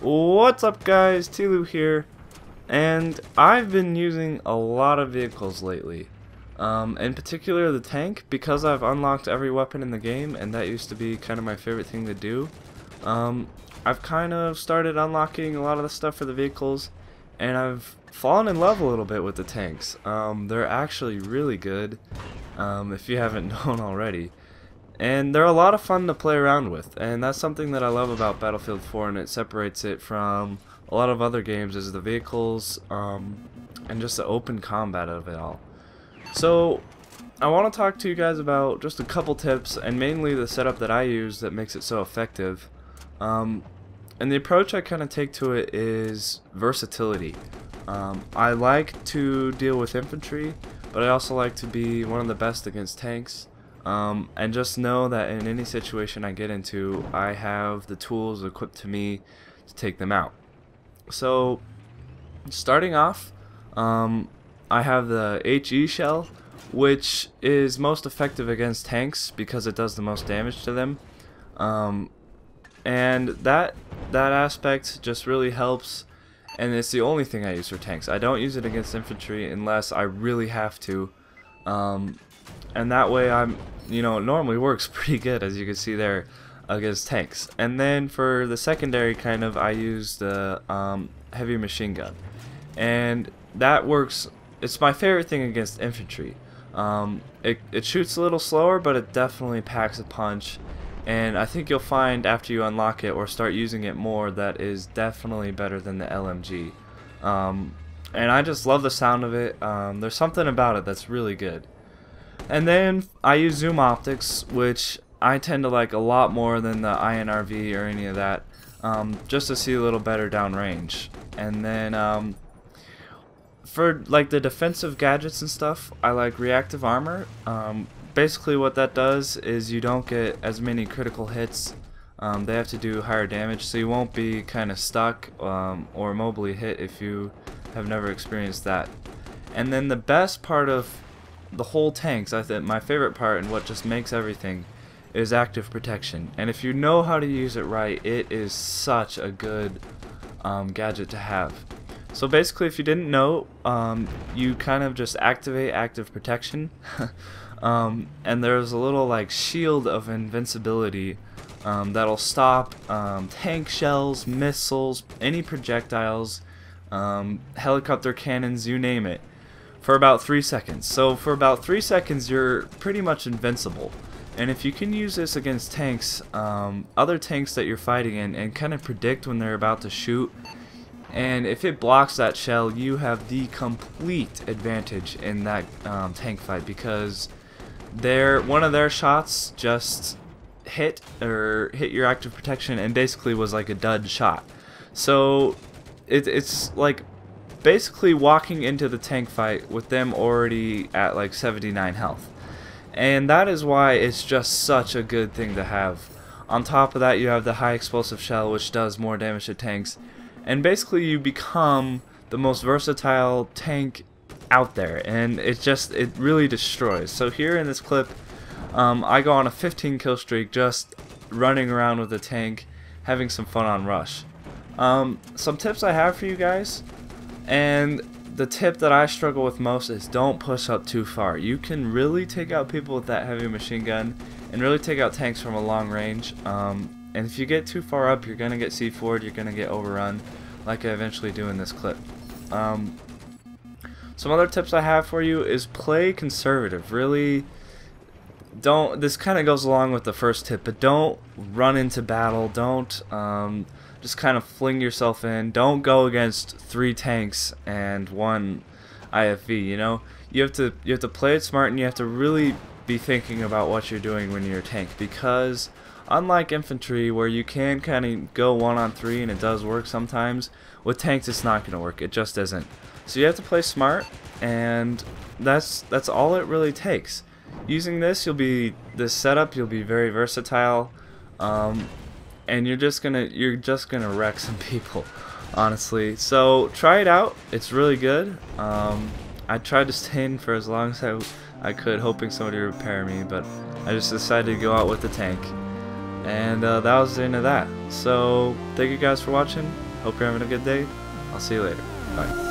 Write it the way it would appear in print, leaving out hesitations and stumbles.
What's up guys, TLEW here, and I've been using a lot of vehicles lately, in particular the tank, because I've unlocked every weapon in the game, and that used to be kind of my favorite thing to do. I've kind of started unlocking a lot of the stuff for the vehicles, and I've fallen in love a little bit with the tanks. They're actually really good, if you haven't known already. And they're a lot of fun to play around with, and that's something that I love about Battlefield 4, and it separates it from a lot of other games, is the vehicles, and just the open combat of it all. So I want to talk to you guys about just a couple tips, and mainly the setup that I use that makes it so effective. And the approach I kind of take to it is versatility. I like to deal with infantry, but I also like to be one of the best against tanks. And just know that in any situation I get into, I have the tools equipped to me to take them out. So, starting off, I have the HE shell, which is most effective against tanks because it does the most damage to them. And that aspect just really helps, and it's the only thing I use for tanks. I don't use it against infantry unless I really have to. And that way it normally works pretty good, as you can see there, against tanks. And then for the secondary I use the heavy machine gun, and that works. It's my favorite thing against infantry. It shoots a little slower, but it definitely packs a punch, and I think you'll find after you unlock it or start using it more that is definitely better than the LMG. And I just love the sound of it. There's something about it that's really good. And then I use zoom optics, which I tend to like a lot more than the INRV or any of that, just to see a little better downrange. And then for like the defensive gadgets and stuff, I like reactive armor. Basically what that does is you don't get as many critical hits. They have to do higher damage, so you won't be kind of stuck or mobily hit if you have never experienced that. And then the best part of the whole tanks, I think my favorite part and what just makes everything, is active protection. And if you know how to use it right, it is such a good gadget to have. So basically, if you didn't know, you kind of just activate active protection, and there's a little like shield of invincibility that'll stop tank shells, missiles, any projectiles, helicopter cannons, you name it, for about 3 seconds. So for about 3 seconds you're pretty much invincible. And if you can use this against tanks, other tanks that you're fighting in, and kind of predict when they're about to shoot, and if it blocks that shell, you have the complete advantage in that tank fight, because one of their shots just hit your active protection and basically was like a dud shot. So it's like basically walking into the tank fight with them already at like 79 health. And that is why it's just such a good thing to have. On top of that, you have the high explosive shell, which does more damage to tanks. And basically you become the most versatile tank out there, and it really destroys. So here in this clip, I go on a 15 kill streak just running around with the tank, having some fun on rush. Some tips I have for you guys, and the tip that I struggle with most is don't push up too far. You can really take out people with that heavy machine gun and really take out tanks from a long range. And if you get too far up, you're going to get C4'd, you're going to get overrun, like I eventually do in this clip. Some other tips I have for you is play conservative. Really don't, this kind of goes along with the first tip, but don't run into battle. Don't just kind of fling yourself in. Don't go against 3 tanks and 1 IFV, you know? You have to play it smart, and you have to really be thinking about what you're doing when you're a tank, because unlike infantry, where you can kind of go 1-on-3 and it does work sometimes, with tanks it's not going to work. It just isn't. So you have to play smart, and that's all it really takes. Using this setup, you'll be very versatile, and you're just gonna wreck some people, honestly. So try it out. It's really good. I tried to stay in for as long as I could, hoping somebody would repair me, but I just decided to go out with the tank. And that was the end of that. So thank you guys for watching. Hope you're having a good day. I'll see you later. Bye.